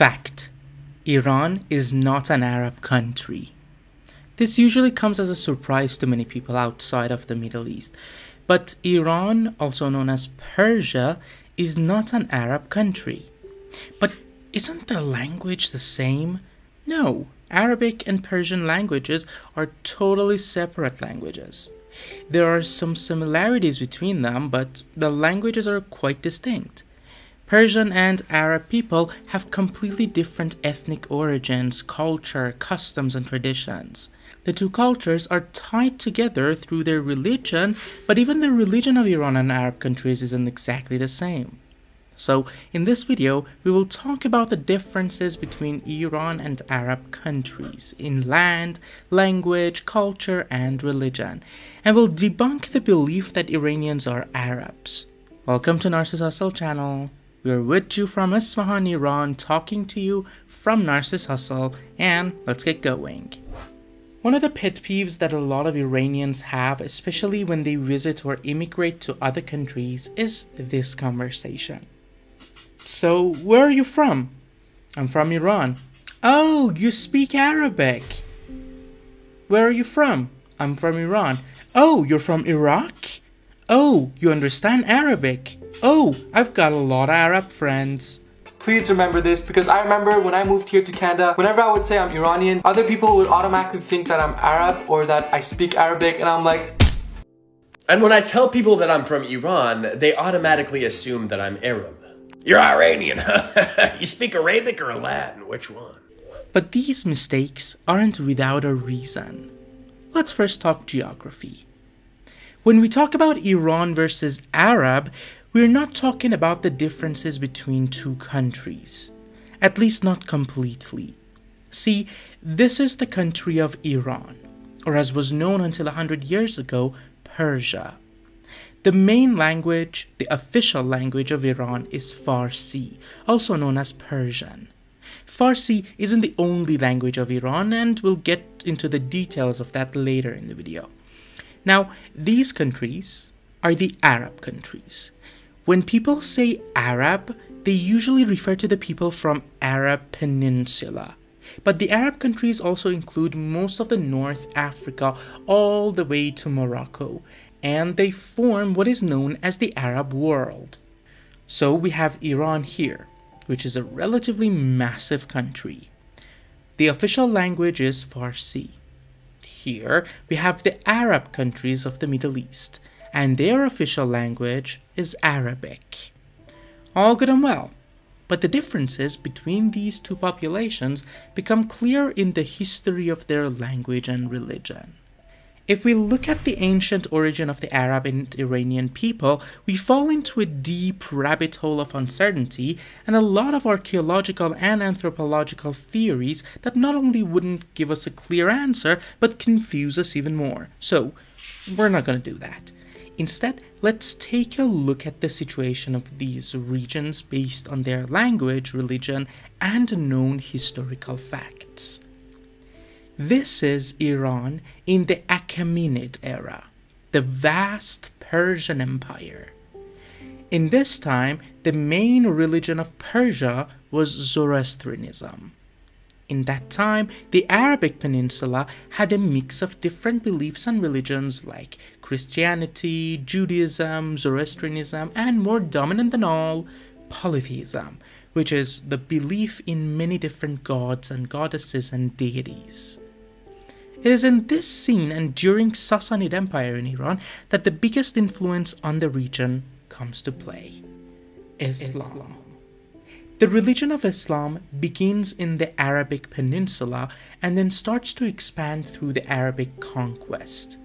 Fact: Iran is not an Arab country. This usually comes as a surprise to many people outside of the Middle East, but Iran, also known as Persia, is not an Arab country. But isn't the language the same? No, Arabic and Persian languages are totally separate languages. There are some similarities between them, but the languages are quite distinct. Persian and Arab people have completely different ethnic origins, culture, customs, and traditions. The two cultures are tied together through their religion, but even the religion of Iran and Arab countries isn't exactly the same. So, in this video, we will talk about the differences between Iran and Arab countries in land, language, culture, and religion, and will debunk the belief that Iranians are Arabs. Welcome to Narcis Hostel channel. We are with you from Isfahan, Iran, talking to you from Narcis Hostel, and let's get going. One of the pet peeves that a lot of Iranians have, especially when they visit or immigrate to other countries, is this conversation. So, where are you from? I'm from Iran. Oh, you speak Arabic. Where are you from? I'm from Iran. Oh, you're from Iraq? Oh, you understand Arabic. Oh, I've got a lot of Arab friends. Please remember this, because I remember when I moved here to Canada, whenever I would say I'm Iranian, other people would automatically think that I'm Arab or that I speak Arabic, and I'm like... And when I tell people that I'm from Iran, they automatically assume that I'm Arab. You're Iranian, huh? You speak Arabic or Latin? Which one? But these mistakes aren't without a reason. Let's first talk geography. When we talk about Iran versus Arab, we're not talking about the differences between two countries. At least not completely. See, this is the country of Iran, or as was known until 100 years ago, Persia. The main language, the official language of Iran, is Farsi, also known as Persian. Farsi isn't the only language of Iran, and we'll get into the details of that later in the video. Now, these countries are the Arab countries. When people say Arab, they usually refer to the people from Arab Peninsula. But the Arab countries also include most of the North Africa all the way to Morocco, and they form what is known as the Arab world. So we have Iran here, which is a relatively massive country. The official language is Farsi. Here we have the Arab countries of the Middle East, and their official language is Arabic. All good and well, but the differences between these two populations become clear in the history of their language and religion. If we look at the ancient origin of the Arab and Iranian people, we fall into a deep rabbit hole of uncertainty and a lot of archaeological and anthropological theories that not only wouldn't give us a clear answer, but confuse us even more. So, we're not going to do that. Instead, let's take a look at the situation of these regions based on their language, religion, and known historical facts. This is Iran in the Achaemenid era, the vast Persian Empire. In this time, the main religion of Persia was Zoroastrianism. In that time, the Arabic Peninsula had a mix of different beliefs and religions like Christianity, Judaism, Zoroastrianism, and more dominant than all, polytheism, which is the belief in many different gods and goddesses and deities. It is in this scene and during Sassanid Empire in Iran that the biggest influence on the region comes to play: Islam. The religion of Islam begins in the Arabic Peninsula and then starts to expand through the Arabic conquest.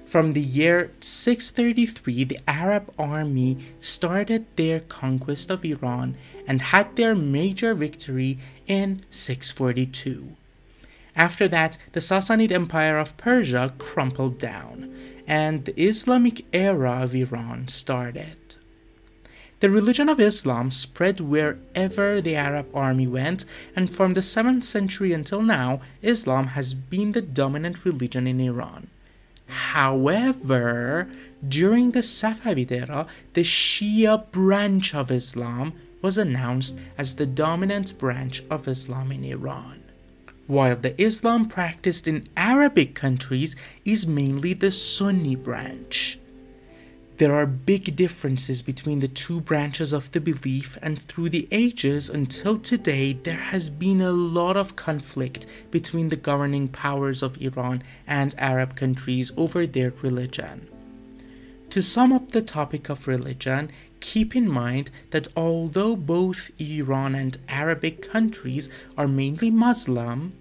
From the year 633, the Arab army started their conquest of Iran and had their major victory in 642. After that, the Sassanid Empire of Persia crumpled down, and the Islamic era of Iran started. The religion of Islam spread wherever the Arab army went, and from the 7th century until now, Islam has been the dominant religion in Iran. However, during the Safavid era, the Shia branch of Islam was announced as the dominant branch of Islam in Iran, while the Islam practiced in Arabic countries is mainly the Sunni branch. There are big differences between the two branches of the belief, and through the ages until today there has been a lot of conflict between the governing powers of Iran and Arab countries over their religion. To sum up the topic of religion, keep in mind that although both Iran and Arabic countries are mainly Muslim,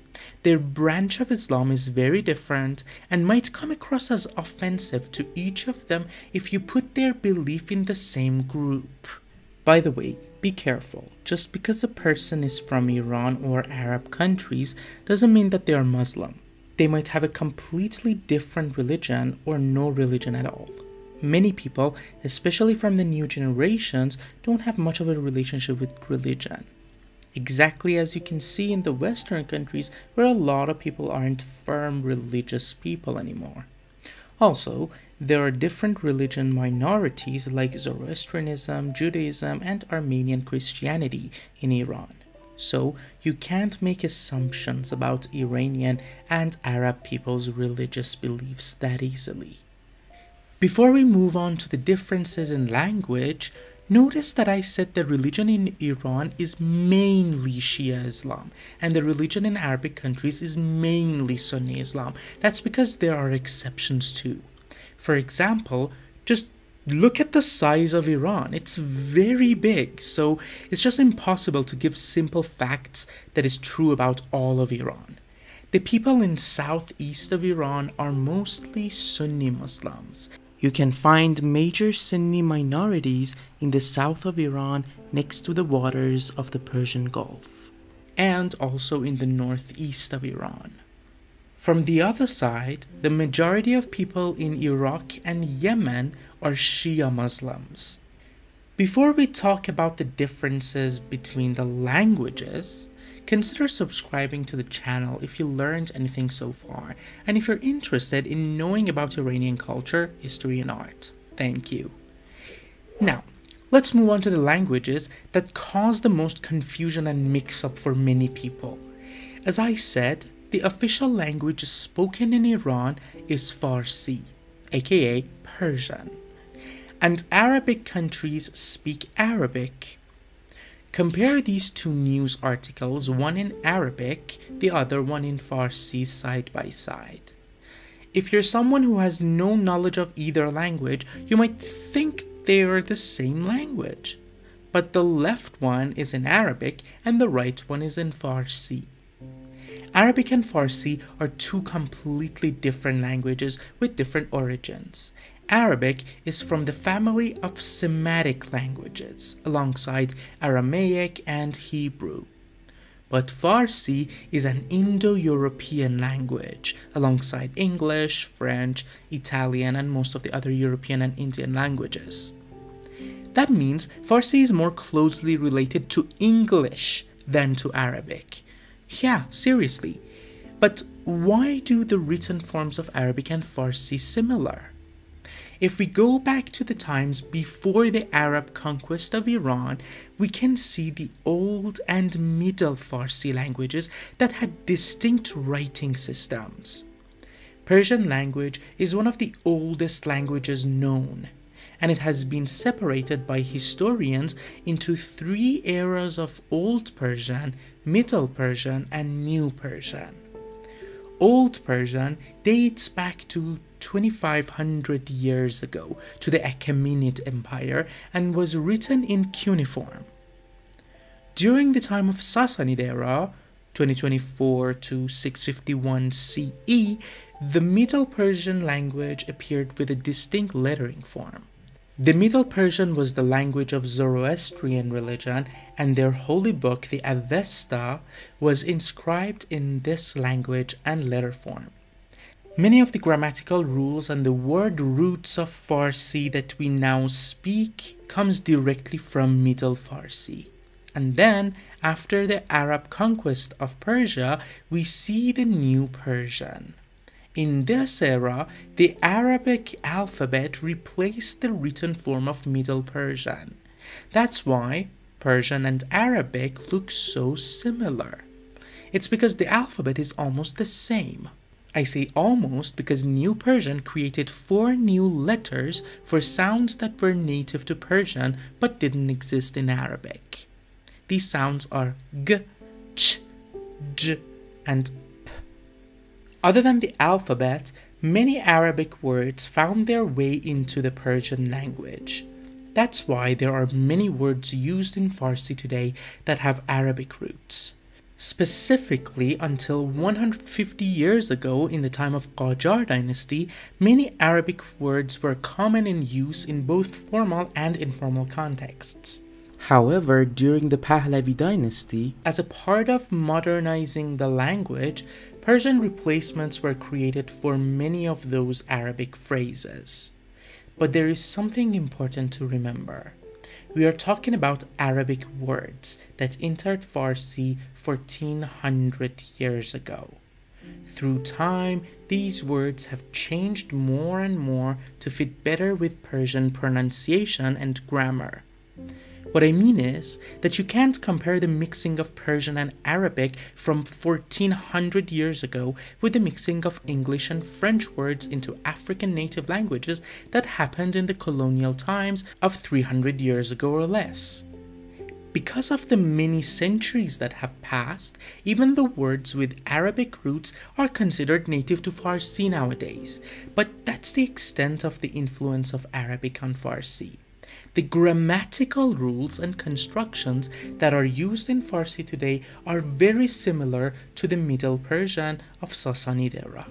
their branch of Islam is very different and might come across as offensive to each of them if you put their belief in the same group. By the way, be careful. Just because a person is from Iran or Arab countries doesn't mean that they are Muslim. They might have a completely different religion or no religion at all. Many people, especially from the new generations, don't have much of a relationship with religion. Exactly as you can see in the Western countries where a lot of people aren't firm religious people anymore. Also, there are different religion minorities like Zoroastrianism, Judaism, and Armenian Christianity in Iran. So, you can't make assumptions about Iranian and Arab people's religious beliefs that easily. Before we move on to the differences in language, notice that I said the religion in Iran is mainly Shia Islam, and the religion in Arabic countries is mainly Sunni Islam. That's because there are exceptions too. For example, just look at the size of Iran. It's very big, so it's just impossible to give simple facts that is true about all of Iran. The people in southeast of Iran are mostly Sunni Muslims. You can find major Sunni minorities in the south of Iran next to the waters of the Persian Gulf, and also in the northeast of Iran. From the other side, the majority of people in Iraq and Yemen are Shia Muslims. Before we talk about the differences between the languages, consider subscribing to the channel if you learned anything so far, and if you're interested in knowing about Iranian culture, history, and art. Thank you. Now, let's move on to the languages that cause the most confusion and mix-up for many people. As I said, the official language spoken in Iran is Farsi, aka Persian, and Arabic countries speak Arabic. Compare these two news articles, one in Arabic, the other one in Farsi, side by side. If you're someone who has no knowledge of either language, you might think they are the same language. But the left one is in Arabic and the right one is in Farsi. Arabic and Farsi are two completely different languages with different origins. Arabic is from the family of Semitic languages, alongside Aramaic and Hebrew. But Farsi is an Indo-European language, alongside English, French, Italian, and most of the other European and Indian languages. That means Farsi is more closely related to English than to Arabic. Yeah, seriously. But why do the written forms of Arabic and Farsi similar? If we go back to the times before the Arab conquest of Iran, we can see the Old and Middle Farsi languages that had distinct writing systems. Persian language is one of the oldest languages known, and it has been separated by historians into three eras of Old Persian, Middle Persian, and New Persian. Old Persian dates back to 2,500 years ago to the Achaemenid Empire and was written in cuneiform. During the time of Sassanid era, 2024 to 651 CE, the Middle Persian language appeared with a distinct lettering form. The Middle Persian was the language of Zoroastrian religion, and their holy book, the Avesta, was inscribed in this language and letter form. Many of the grammatical rules and the word roots of Farsi that we now speak comes directly from Middle Farsi. And then, after the Arab conquest of Persia, we see the New Persian. In this era, the Arabic alphabet replaced the written form of Middle Persian. That's why, Persian and Arabic look so similar? It's because the alphabet is almost the same. I say almost because New Persian created 4 new letters for sounds that were native to Persian but didn't exist in Arabic. These sounds are g, ch, j, and p. Other than the alphabet, many Arabic words found their way into the Persian language. That's why there are many words used in Farsi today that have Arabic roots. Specifically, until 150 years ago, in the time of Qajar dynasty, many Arabic words were common in use in both formal and informal contexts. However, during the Pahlavi dynasty, as a part of modernizing the language, Persian replacements were created for many of those Arabic phrases. But there is something important to remember. We are talking about Arabic words that entered Farsi 1400 years ago. Through time, these words have changed more and more to fit better with Persian pronunciation and grammar. What I mean is that you can't compare the mixing of Persian and Arabic from 1400 years ago with the mixing of English and French words into African native languages that happened in the colonial times of 300 years ago or less. Because of the many centuries that have passed, even the words with Arabic roots are considered native to Farsi nowadays, but that's the extent of the influence of Arabic on Farsi. The grammatical rules and constructions that are used in Farsi today are very similar to the Middle Persian of Sassanid era.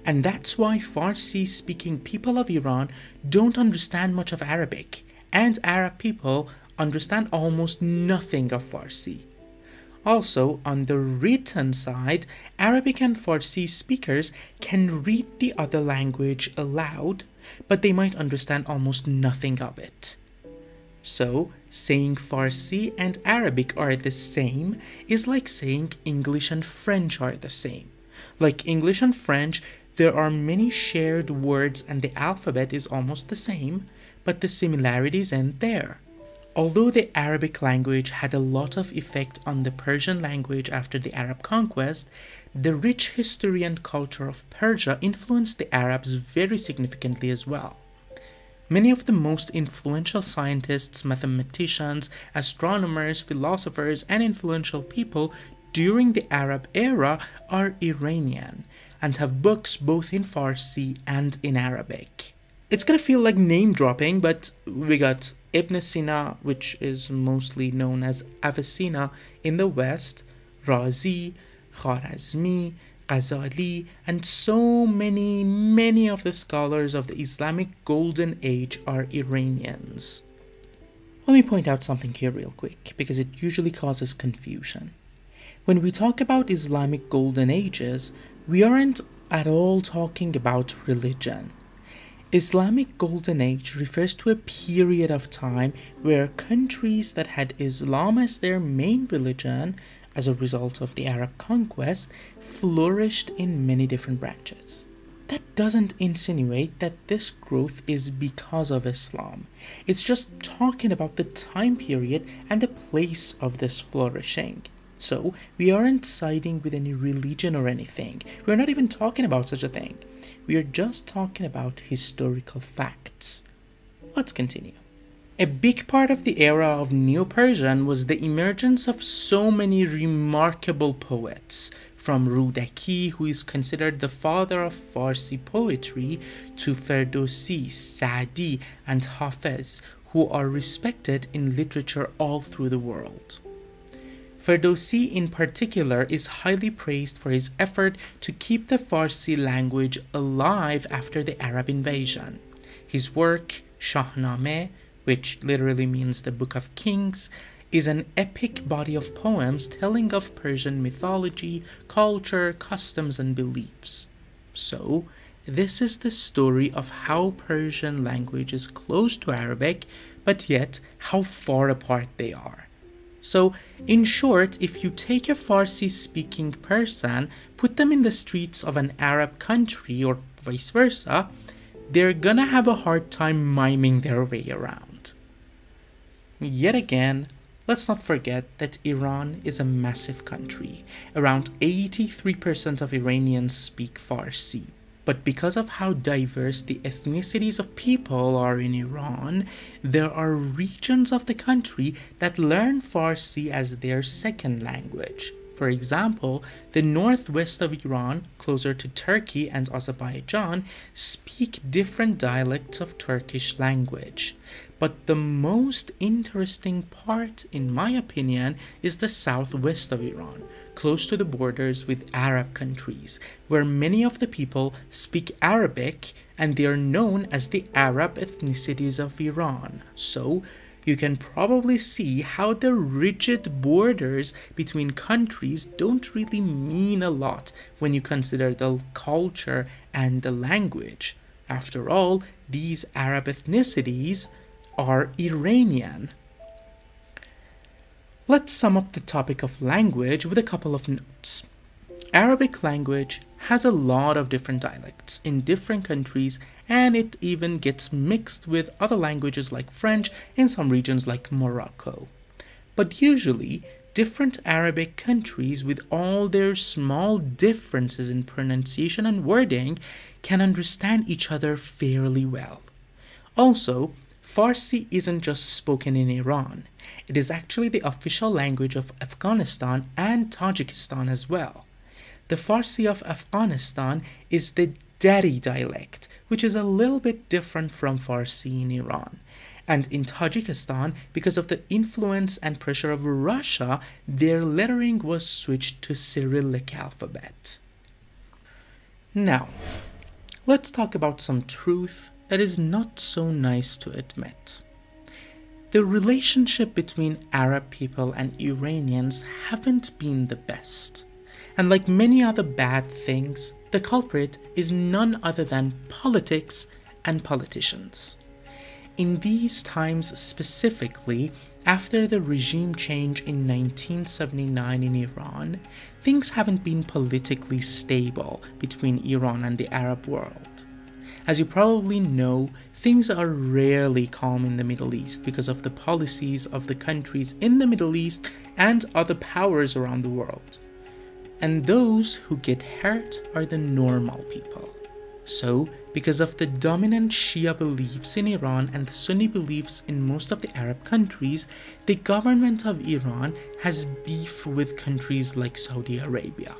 And that's why Farsi-speaking people of Iran don't understand much of Arabic, and Arab people understand almost nothing of Farsi. Also, on the written side, Arabic and Farsi speakers can read the other language aloud, but they might understand almost nothing of it. So, saying Farsi and Arabic are the same is like saying English and French are the same. Like English and French, there are many shared words and the alphabet is almost the same, but the similarities end there. Although the Arabic language had a lot of effect on the Persian language after the Arab conquest, the rich history and culture of Persia influenced the Arabs very significantly as well. Many of the most influential scientists, mathematicians, astronomers, philosophers, and influential people during the Arab era are Iranian and have books both in Farsi and in Arabic. It's gonna feel like name dropping, but we got Ibn Sina, which is mostly known as Avicenna in the West, Razi, Khwarazmi, Ghazali, and so many of the scholars of the Islamic Golden Age are Iranians. Let me point out something here real quick, because it usually causes confusion. When we talk about Islamic Golden Ages, we aren't at all talking about religion. Islamic Golden Age refers to a period of time where countries that had Islam as their main religion as a result of the Arab conquest flourished in many different branches. That doesn't insinuate that this growth is because of Islam. It's just talking about the time period and the place of this flourishing. So, we aren't siding with any religion or anything. We're not even talking about such a thing. We are just talking about historical facts. Let's continue. A big part of the era of Neo-Persian was the emergence of so many remarkable poets, from Rudaki, who is considered the father of Farsi poetry, to Ferdowsi, Sa'di, and Hafiz, who are respected in literature all through the world. Ferdowsi in particular is highly praised for his effort to keep the Farsi language alive after the Arab invasion. His work, Shahnameh, which literally means the Book of Kings, is an epic body of poems telling of Persian mythology, culture, customs, and beliefs. So, this is the story of how Persian language is close to Arabic, but yet how far apart they are. So, in short, if you take a Farsi-speaking person, put them in the streets of an Arab country, or vice versa, they're gonna have a hard time miming their way around. Yet again, Let's not forget that Iran is a massive country. Around 83% of Iranians speak Farsi. But because of how diverse the ethnicities of people are in Iran, there are regions of the country that learn Farsi as their second language. For example, the northwest of Iran, closer to Turkey and Azerbaijan, speak different dialects of Turkish language. But the most interesting part, in my opinion, is the southwest of Iran, close to the borders with Arab countries, where many of the people speak Arabic and they are known as the Arab ethnicities of Iran. So, you can probably see how the rigid borders between countries don't really mean a lot when you consider the culture and the language. After all, these Arab ethnicities are Iranian. Let's sum up the topic of language with a couple of notes. Arabic language has a lot of different dialects in different countries, and it even gets mixed with other languages like French in some regions like Morocco. But usually, different Arabic countries, with all their small differences in pronunciation and wording, can understand each other fairly well. Also, Farsi isn't just spoken in Iran. It is actually the official language of Afghanistan and Tajikistan as well. The Farsi of Afghanistan is the Dari dialect, which is a little bit different from Farsi in Iran. And in Tajikistan, because of the influence and pressure of Russia, their lettering was switched to Cyrillic alphabet. Now, let's talk about some truth that is not so nice to admit. The relationship between Arab people and Iranians haven't been the best. And like many other bad things, the culprit is none other than politics and politicians. In these times specifically, after the regime change in 1979 in Iran, things haven't been politically stable between Iran and the Arab world. As you probably know, things are rarely calm in the Middle East because of the policies of the countries in the Middle East and other powers around the world. And those who get hurt are the normal people. So, because of the dominant Shia beliefs in Iran and the Sunni beliefs in most of the Arab countries, the government of Iran has beef with countries like Saudi Arabia.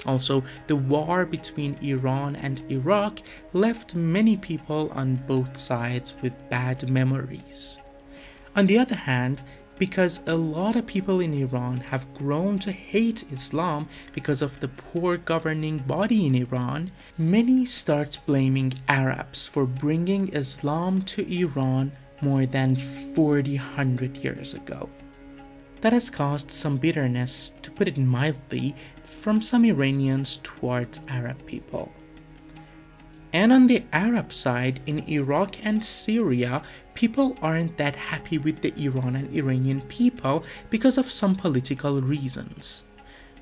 Also, the war between Iran and Iraq left many people on both sides with bad memories. On the other hand, because a lot of people in Iran have grown to hate Islam because of the poor governing body in Iran, many start blaming Arabs for bringing Islam to Iran more than 400 years ago. That has caused some bitterness, to put it mildly, from some Iranians towards Arab people. And on the Arab side, in Iraq and Syria, people aren't that happy with the Iran and Iranian people because of some political reasons.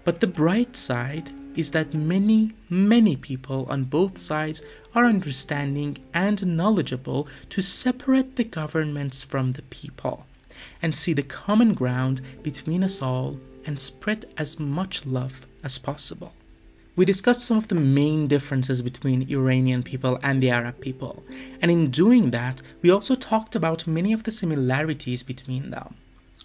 But the bright side is that many people on both sides are understanding and knowledgeable to separate the governments from the people and see the common ground between us all and spread as much love as possible. We discussed some of the main differences between Iranian people and the Arab people, and in doing that, we also talked about many of the similarities between them.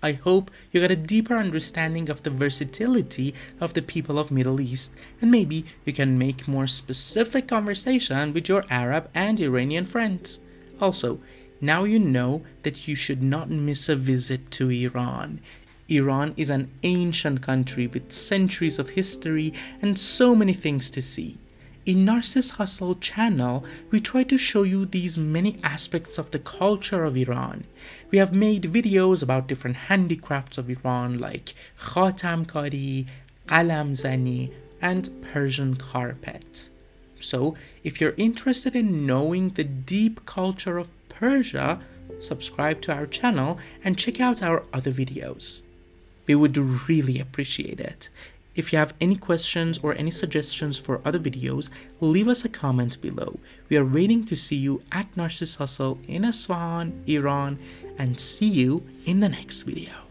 I hope you got a deeper understanding of the versatility of the people of Middle East, and maybe you can make more specific conversation with your Arab and Iranian friends. Also, now you know that you should not miss a visit to Iran. Iran is an ancient country with centuries of history and so many things to see. In Narcissus Hostel channel, we try to show you these many aspects of the culture of Iran. We have made videos about different handicrafts of Iran like khatam kari, qalam zani, and Persian carpet. So, if you're interested in knowing the deep culture of Persia, subscribe to our channel and check out our other videos. We would really appreciate it. If you have any questions or any suggestions for other videos, leave us a comment below. We are waiting to see you at Narcissus Hostel in Isfahan, Iran, and see you in the next video.